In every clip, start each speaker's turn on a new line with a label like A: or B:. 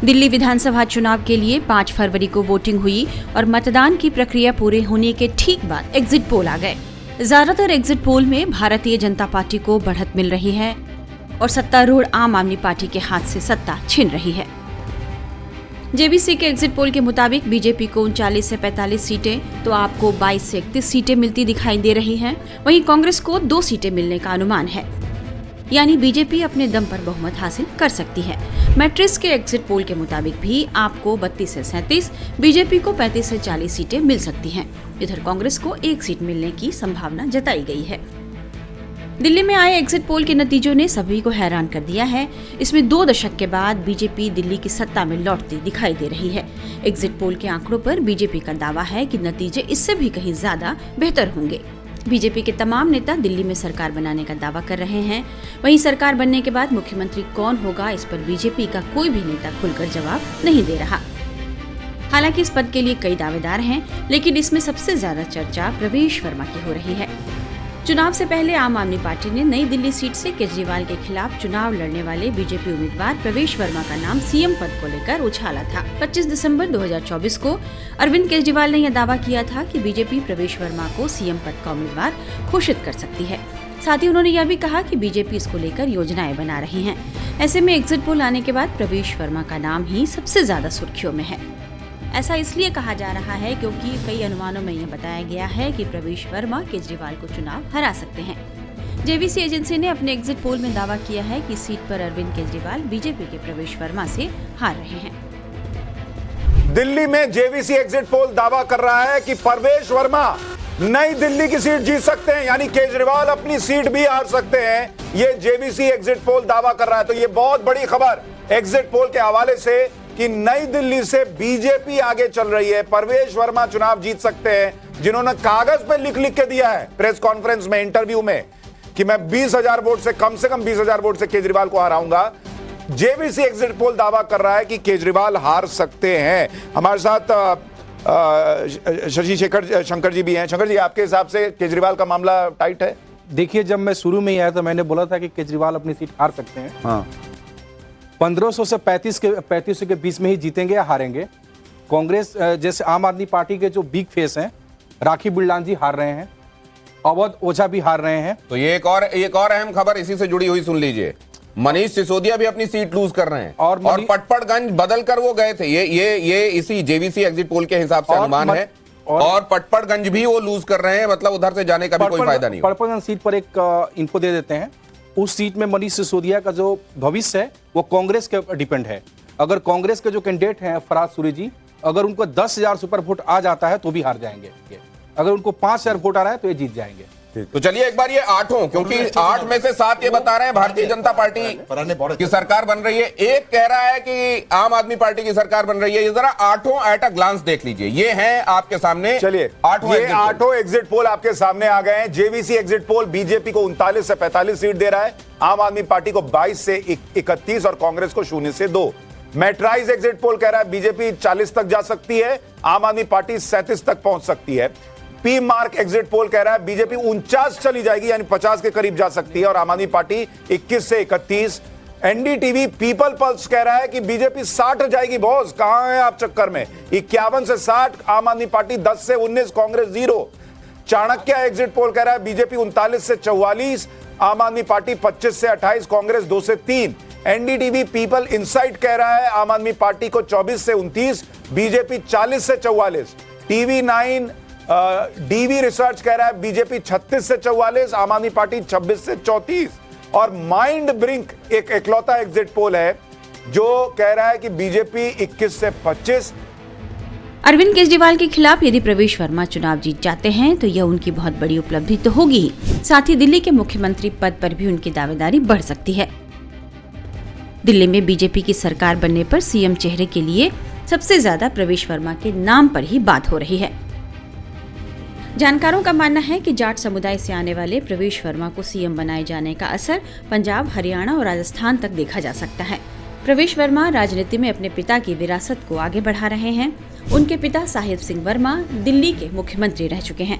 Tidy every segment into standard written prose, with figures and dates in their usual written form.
A: दिल्ली विधानसभा चुनाव के लिए 5 फरवरी को वोटिंग हुई और मतदान की प्रक्रिया पूरे होने के ठीक बाद एग्जिट पोल आ गए। ज्यादातर एग्जिट पोल में भारतीय जनता पार्टी को बढ़त मिल रही है और सत्तारूढ़ आम आदमी पार्टी के हाथ से सत्ता छिन रही है। जेवीसी के एग्जिट पोल के मुताबिक बीजेपी को 39 से 45 सीटें तो आपको 22 से 31 सीटें मिलती दिखाई दे रही हैं। वहीं कांग्रेस को 2 सीटें मिलने का अनुमान है, यानी बीजेपी अपने दम पर बहुमत हासिल कर सकती है। मैट्रिक्स के एग्जिट पोल के मुताबिक भी आपको 32 से 37, बीजेपी को 35 से 40 सीटें मिल सकती हैं। इधर कांग्रेस को 1 सीट मिलने की संभावना जताई गई है। दिल्ली में आए एग्जिट पोल के नतीजों ने सभी को हैरान कर दिया है। इसमें 2 दशक के बाद बीजेपी दिल्ली की सत्ता में लौटती दिखाई दे रही है। एग्जिट पोल के आंकड़ों पर बीजेपी का दावा है कि नतीजे इससे भी कहीं ज्यादा बेहतर होंगे। बीजेपी के तमाम नेता दिल्ली में सरकार बनाने का दावा कर रहे हैं। वहीं सरकार बनने के बाद मुख्यमंत्री कौन होगा, इस पर बीजेपी का कोई भी नेता खुलकर जवाब नहीं दे रहा। हालांकि इस पद के लिए कई दावेदार हैं, लेकिन इसमें सबसे ज्यादा चर्चा प्रवेश वर्मा की हो रही है। चुनाव से पहले आम आदमी पार्टी ने नई दिल्ली सीट से केजरीवाल के खिलाफ चुनाव लड़ने वाले बीजेपी उम्मीदवार प्रवेश वर्मा का नाम सीएम पद को लेकर उछाला था। 25 दिसंबर 2024 को अरविंद केजरीवाल ने यह दावा किया था कि बीजेपी प्रवेश वर्मा को सीएम पद का उम्मीदवार घोषित कर सकती है। साथ ही उन्होंने यह भी कहा कि बीजेपी इसको लेकर योजनाएं बना रही है। ऐसे में एग्जिट पोल आने के बाद प्रवेश वर्मा का नाम ही सबसे ज्यादा सुर्खियों में है। ऐसा इसलिए कहा जा रहा है क्योंकि कई अनुमानों में यह बताया गया है कि प्रवेश वर्मा केजरीवाल को चुनाव हरा सकते हैं। जेवीसी एजेंसी ने अपने एग्जिट पोल में दावा किया है कि सीट पर अरविंद केजरीवाल बीजेपी के प्रवेश वर्मा से हार रहे हैं।
B: दिल्ली में जेवीसी एग्जिट पोल दावा कर रहा है कि प्रवेश वर्मा नई दिल्ली की सीट जीत सकते हैं, यानी केजरीवाल अपनी सीट भी हार सकते हैं। ये जेवीसी एग्जिट पोल दावा कर रहा है। तो ये बहुत बड़ी खबर एग्जिट पोल के हवाले से कि नई दिल्ली से बीजेपी आगे चल रही है। प्रवेश वर्मा चुनाव जीत सकते हैं, जिन्होंने कागज पे लिख लिख के दिया है प्रेस कॉन्फ्रेंस में, इंटरव्यू में, कि मैं 20,000 वोट से कम 20,000 वोट से केजरीवाल को हराऊंगा। जेवीसी एग्जिट पोल दावा कर रहा है कि केजरीवाल हार सकते हैं। हमारे साथ शशि शंकर जी भी हैं। शंकर जी, आपके हिसाब से केजरीवाल का मामला टाइट है?
C: देखिए, जब मैं शुरू में ही आया तो मैंने बोला था कि केजरीवाल अपनी सीट हार सकते हैं।
B: हाँ।
C: 1500 से 3500 के बीच में ही जीतेंगे या हारेंगे। कांग्रेस जैसे आम आदमी पार्टी के जो बिग फेस हैं, राखी बिरला जी हार रहे हैं, अवध ओझा भी हार रहे हैं।
D: तो ये एक और अहम खबर इसी से जुड़ी हुई सुन लीजिए। मनीष सिसोदिया भी अपनी सीट लूज कर रहे हैं और पटपड़गंज बदल कर वो गए थे। ये इसी जेवीसी एग्जिट पोल के हिसाब से अनुमान है। और पटपड़गंज भी वो लूज कर रहे हैं, मतलब उधर से जाने का भी कोई फायदा नहीं।
C: पटपड़गंज सीट पर एक इन्फो दे देते हैं। उस सीट में मनीष सिसोदिया का जो भविष्य है वो कांग्रेस के डिपेंड है। अगर कांग्रेस के जो कैंडिडेट हैं फराज सूरी जी, अगर उनको 10,000 सुपर वोट आ जाता है तो भी हार जाएंगे। अगर उनको 5,000 वोट आ रहा है तो ये जीत जाएंगे।
D: तो चलिए एक बार ये 8 क्योंकि 8 में से 7 ये बता रहे हैं भारतीय जनता पार्टी की सरकार बन रही है, एक कह रहा है कि आम आदमी पार्टी की सरकार बन रही है। ये जरा 8 एट अ ग्लांस देख लीजिए, ये हैं आपके सामने।
B: चलिए, 8 एग्जिट पोल आपके सामने आ गए हैं। जेवीसी एग्जिट पोल बीजेपी को 39 से 45 सीट दे रहा है, आम आदमी पार्टी को 22 से 31 और कांग्रेस को 0 से 2। मैट्राइज एग्जिट पोल कह रहा है बीजेपी 40 तक जा सकती है, आम आदमी पार्टी 37 तक पहुंच सकती है। पी मार्क एग्जिट पोल कह रहा है बीजेपी 49 चली जाएगी, यानी 50 के करीब जा सकती है, और आम आदमी पार्टी 21 से 31। एनडीटीवी पीपल पल्स कह रहा है कि बीजेपी 60 जाएगी। बॉस, कहां है आप चक्कर में? 51 से 60, आम आदमी पार्टी 10 से 19, कांग्रेस 0। चाणक्य एग्जिट पोल कह रहा है बीजेपी 39 से 44, आम आदमी पार्टी 25 से 28, कांग्रेस 2 से 3। एनडीटीवी पीपल इंसाइट कह रहा है आम आदमी पार्टी को 24 से 29, बीजेपी 40 से 44। टीवी 9 डीवी रिसर्च कह रहा है बीजेपी 36 से 44, आम आदमी पार्टी 26 से 34। और माइंड ब्रिंक एक इकलौता एग्जिट पोल है जो कह रहा है कि बीजेपी 21 से 25।
A: अरविंद केजरीवाल के खिलाफ यदि प्रवेश वर्मा चुनाव जीत जाते हैं तो यह उनकी बहुत बड़ी उपलब्धि तो होगी ही, साथ ही दिल्ली के मुख्यमंत्री पद पर भी उनकी दावेदारी बढ़ सकती है। दिल्ली में बीजेपी की सरकार बनने पर सीएम चेहरे के लिए सबसे ज्यादा प्रवेश वर्मा के नाम पर ही बात हो रही है। जानकारों का मानना है कि जाट समुदाय से आने वाले प्रवेश वर्मा को सीएम बनाए जाने का असर पंजाब, हरियाणा और राजस्थान तक देखा जा सकता है। प्रवेश वर्मा राजनीति में अपने पिता की विरासत को आगे बढ़ा रहे हैं। उनके पिता साहिब सिंह वर्मा दिल्ली के मुख्यमंत्री रह चुके हैं।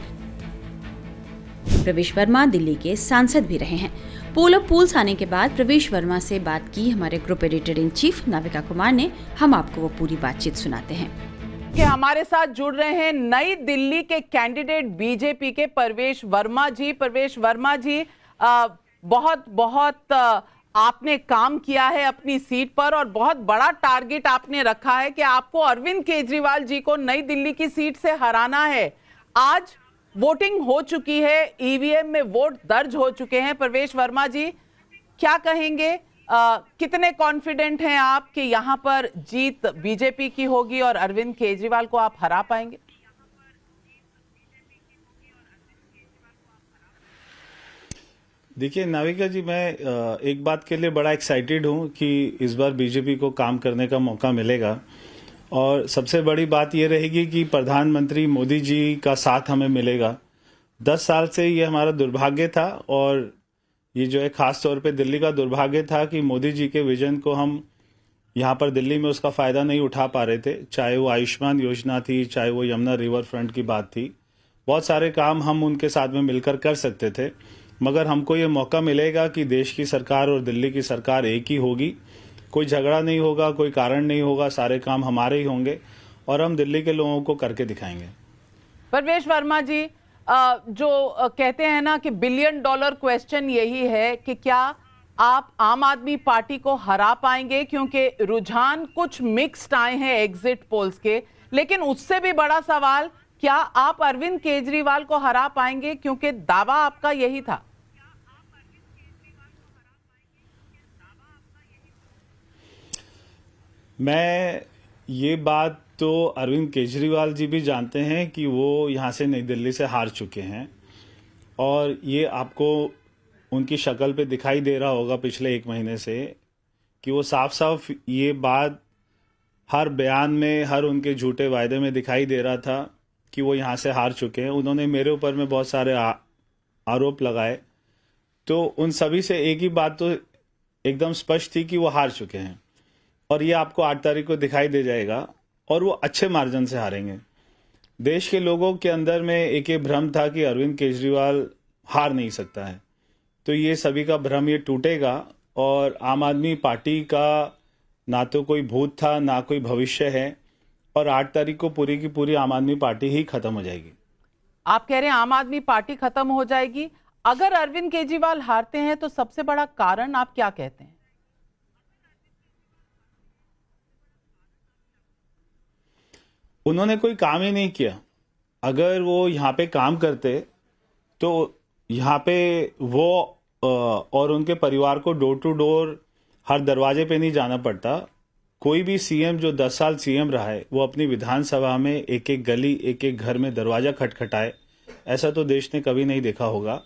A: प्रवेश वर्मा दिल्ली के सांसद भी रहे हैं। पोल ऑफ पूल्स आने के बाद प्रवेश वर्मा से बात की हमारे group editor in chief Navika Kumar ने। हम आपको वो पूरी बातचीत सुनाते हैं।
E: कि हमारे साथ जुड़ रहे हैं नई दिल्ली के कैंडिडेट बीजेपी के प्रवेश वर्मा जी। प्रवेश वर्मा जी, बहुत बहुत आपने काम किया है अपनी सीट पर और बहुत बड़ा टारगेट आपने रखा है कि आपको अरविंद केजरीवाल जी को नई दिल्ली की सीट से हराना है। आज वोटिंग हो चुकी है, ईवीएम में वोट दर्ज हो चुके हैं। प्रवेश वर्मा जी, क्या कहेंगे, कितने कॉन्फिडेंट हैं आप कि यहां पर जीत बीजेपी की होगी और अरविंद केजरीवाल को आप हरा पाएंगे?
F: देखिए नाविका जी, मैं एक बात के लिए बड़ा एक्साइटेड हूं कि इस बार बीजेपी को काम करने का मौका मिलेगा और सबसे बड़ी बात यह रहेगी कि प्रधानमंत्री मोदी जी का साथ हमें मिलेगा। 10 साल से ये हमारा दुर्भाग्य था और ये जो है खास तौर पे दिल्ली का दुर्भाग्य था कि मोदी जी के विजन को हम यहाँ पर दिल्ली में उसका फ़ायदा नहीं उठा पा रहे थे। चाहे वो आयुष्मान योजना थी, चाहे वो यमुना रिवर फ्रंट की बात थी, बहुत सारे काम हम उनके साथ में मिलकर कर सकते थे। मगर हमको ये मौका मिलेगा कि देश की सरकार और दिल्ली की सरकार एक ही होगी, कोई झगड़ा नहीं होगा, कोई कारण नहीं होगा, सारे काम हमारे ही होंगे और हम दिल्ली के लोगों को करके दिखाएंगे।
E: प्रवेश वर्मा जी, जो कहते हैं ना कि $1 बिलियन क्वेश्चन यही है कि क्या आप आम आदमी पार्टी को हरा पाएंगे, क्योंकि रुझान कुछ मिक्स्ड आए हैं एग्जिट पोल्स के। लेकिन उससे भी बड़ा सवाल, क्या आप अरविंद केजरीवाल को हरा पाएंगे, क्योंकि दावा आपका यही था।
F: मैं ये बात तो अरविंद केजरीवाल जी भी जानते हैं कि वो यहाँ से नई दिल्ली से हार चुके हैं और ये आपको उनकी शक्ल पे दिखाई दे रहा होगा पिछले 1 महीने से कि वो साफ साफ ये बात हर बयान में, हर उनके झूठे वायदे में दिखाई दे रहा था कि वो यहाँ से हार चुके हैं। उन्होंने मेरे ऊपर में बहुत सारे आरोप लगाए, तो उन सभी से एक ही बात तो एकदम स्पष्ट थी कि वो हार चुके हैं और ये आपको 8 तारीख को दिखाई दे जाएगा और वो अच्छे मार्जिन से हारेंगे। देश के लोगों के अंदर में एक ये भ्रम था कि अरविंद केजरीवाल हार नहीं सकता है, तो ये सभी का भ्रम ये टूटेगा और आम आदमी पार्टी का ना तो कोई भूत था ना कोई भविष्य है और 8 तारीख को पूरी की पूरी आम आदमी पार्टी ही खत्म हो जाएगी।
E: आप कह रहे हैं आम आदमी पार्टी खत्म हो जाएगी। अगर अरविंद केजरीवाल हारते हैं तो सबसे बड़ा कारण आप क्या कहते हैं?
F: उन्होंने कोई काम ही नहीं किया। अगर वो यहाँ पे काम करते तो यहाँ पे वो और उनके परिवार को डोर टू डोर हर दरवाजे पे नहीं जाना पड़ता। कोई भी सीएम जो 10 साल सीएम रहा है वो अपनी विधानसभा में एक एक गली, एक एक घर में दरवाजा खटखटाए, ऐसा तो देश ने कभी नहीं देखा होगा।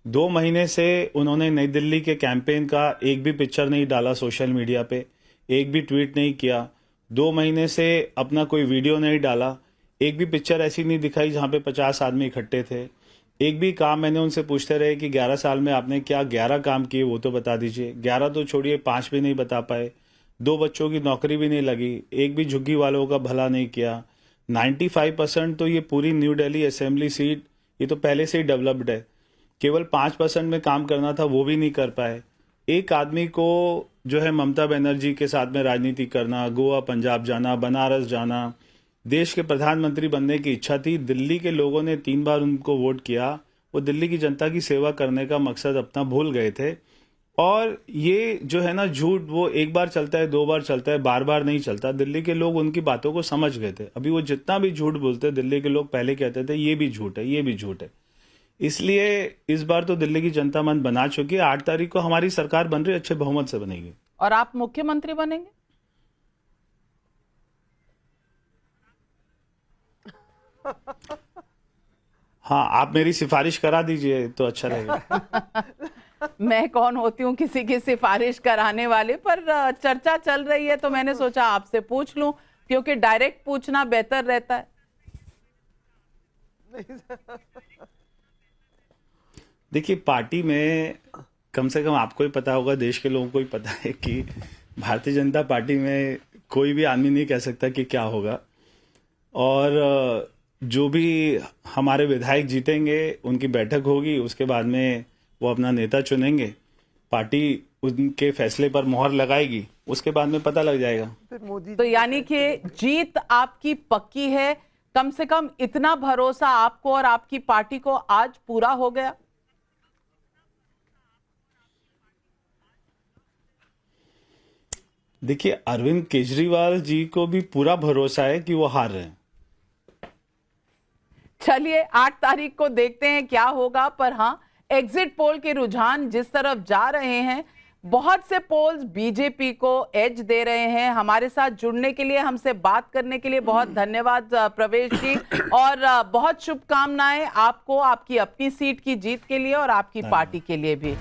F: 2 महीने से उन्होंने नई दिल्ली के कैंपेन का एक भी पिक्चर नहीं डाला सोशल मीडिया पे, एक भी ट्वीट नहीं किया। 2 महीने से अपना कोई वीडियो नहीं डाला, एक भी पिक्चर ऐसी नहीं दिखाई जहां पे 50 आदमी इकट्ठे थे। एक भी काम मैंने उनसे पूछते रहे कि 11 साल में आपने क्या 11 काम किए वो तो बता दीजिए। 11 तो छोड़िए, 5 भी नहीं बता पाए। 2 बच्चों की नौकरी भी नहीं लगी, एक भी झुग्गी वालों का भला नहीं किया। 95% तो ये पूरी न्यू दिल्ली असेंबली सीट ये तो पहले से ही डेवलप्ड है, केवल 5% में काम करना था वो भी नहीं कर पाए। एक आदमी को जो है ममता बनर्जी के साथ में राजनीति करना, गोवा पंजाब जाना, बनारस जाना, देश के प्रधानमंत्री बनने की इच्छा थी। दिल्ली के लोगों ने 3 बार उनको वोट किया, वो दिल्ली की जनता की सेवा करने का मकसद अपना भूल गए थे। और ये जो है ना झूठ, वो एक बार चलता है, 2 बार चलता है, बार बार नहीं चलता। दिल्ली के लोग उनकी बातों को समझ गए थे। अभी वो जितना भी झूठ बोलते, दिल्ली के लोग पहले कहते थे ये भी झूठ है, ये भी झूठ है। इसलिए इस बार तो दिल्ली की जनता मन बना चुकी है। 8 तारीख को हमारी सरकार बन रही है, अच्छे बहुमत से बनेगी।
E: और आप मुख्यमंत्री बनेंगे?
F: हाँ, आप मेरी सिफारिश करा दीजिए तो अच्छा रहेगा।
E: मैं कौन होती हूँ किसी की सिफारिश कराने वाले, पर चर्चा चल रही है तो मैंने सोचा आपसे पूछ लूं, क्योंकि डायरेक्ट पूछना बेहतर रहता है।
F: देखिए, पार्टी में कम से कम आपको ही पता होगा, देश के लोगों को ही पता है कि भारतीय जनता पार्टी में कोई भी आदमी नहीं कह सकता कि क्या होगा। और जो भी हमारे विधायक जीतेंगे उनकी बैठक होगी, उसके बाद में वो अपना नेता चुनेंगे, पार्टी उनके फैसले पर मोहर लगाएगी, उसके बाद में पता लग जाएगा।
E: तो यानी कि जीत आपकी पक्की है, कम से कम इतना भरोसा आपको और आपकी पार्टी को आज पूरा हो गया?
F: देखिए, अरविंद केजरीवाल जी को भी पूरा भरोसा है कि वो हार रहे हैं।
E: चलिए 8 तारीख को देखते हैं क्या होगा, पर हाँ, एग्जिट पोल के रुझान जिस तरफ जा रहे हैं, बहुत से पोल्स बीजेपी को एज दे रहे हैं। हमारे साथ जुड़ने के लिए, हमसे बात करने के लिए बहुत धन्यवाद प्रवेश जी, और बहुत शुभकामनाएं आपको, आपकी अपनी सीट की जीत के लिए और आपकी पार्टी के लिए भी।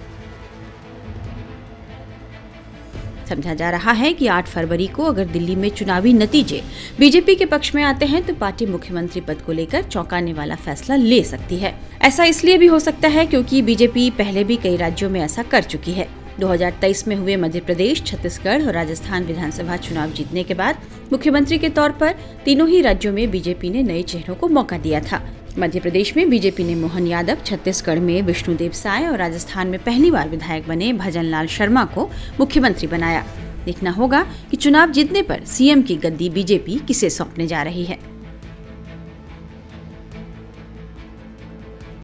A: समझा जा रहा है कि 8 फरवरी को अगर दिल्ली में चुनावी नतीजे बीजेपी के पक्ष में आते हैं तो पार्टी मुख्यमंत्री पद को लेकर चौंकाने वाला फैसला ले सकती है। ऐसा इसलिए भी हो सकता है क्योंकि बीजेपी पहले भी कई राज्यों में ऐसा कर चुकी है। 2023 में हुए मध्य प्रदेश, छत्तीसगढ़ और राजस्थान विधानसभा चुनाव जीतने के बाद मुख्यमंत्री के तौर पर तीनों ही राज्यों में बीजेपी ने नए चेहरों को मौका दिया था। मध्य प्रदेश में बीजेपी ने मोहन यादव, छत्तीसगढ़ में विष्णुदेव साय और राजस्थान में पहली बार विधायक बने भजन लाल शर्मा को मुख्यमंत्री बनाया। देखना होगा कि चुनाव जीतने पर सीएम की गद्दी बीजेपी किसे सौंपने जा रही है।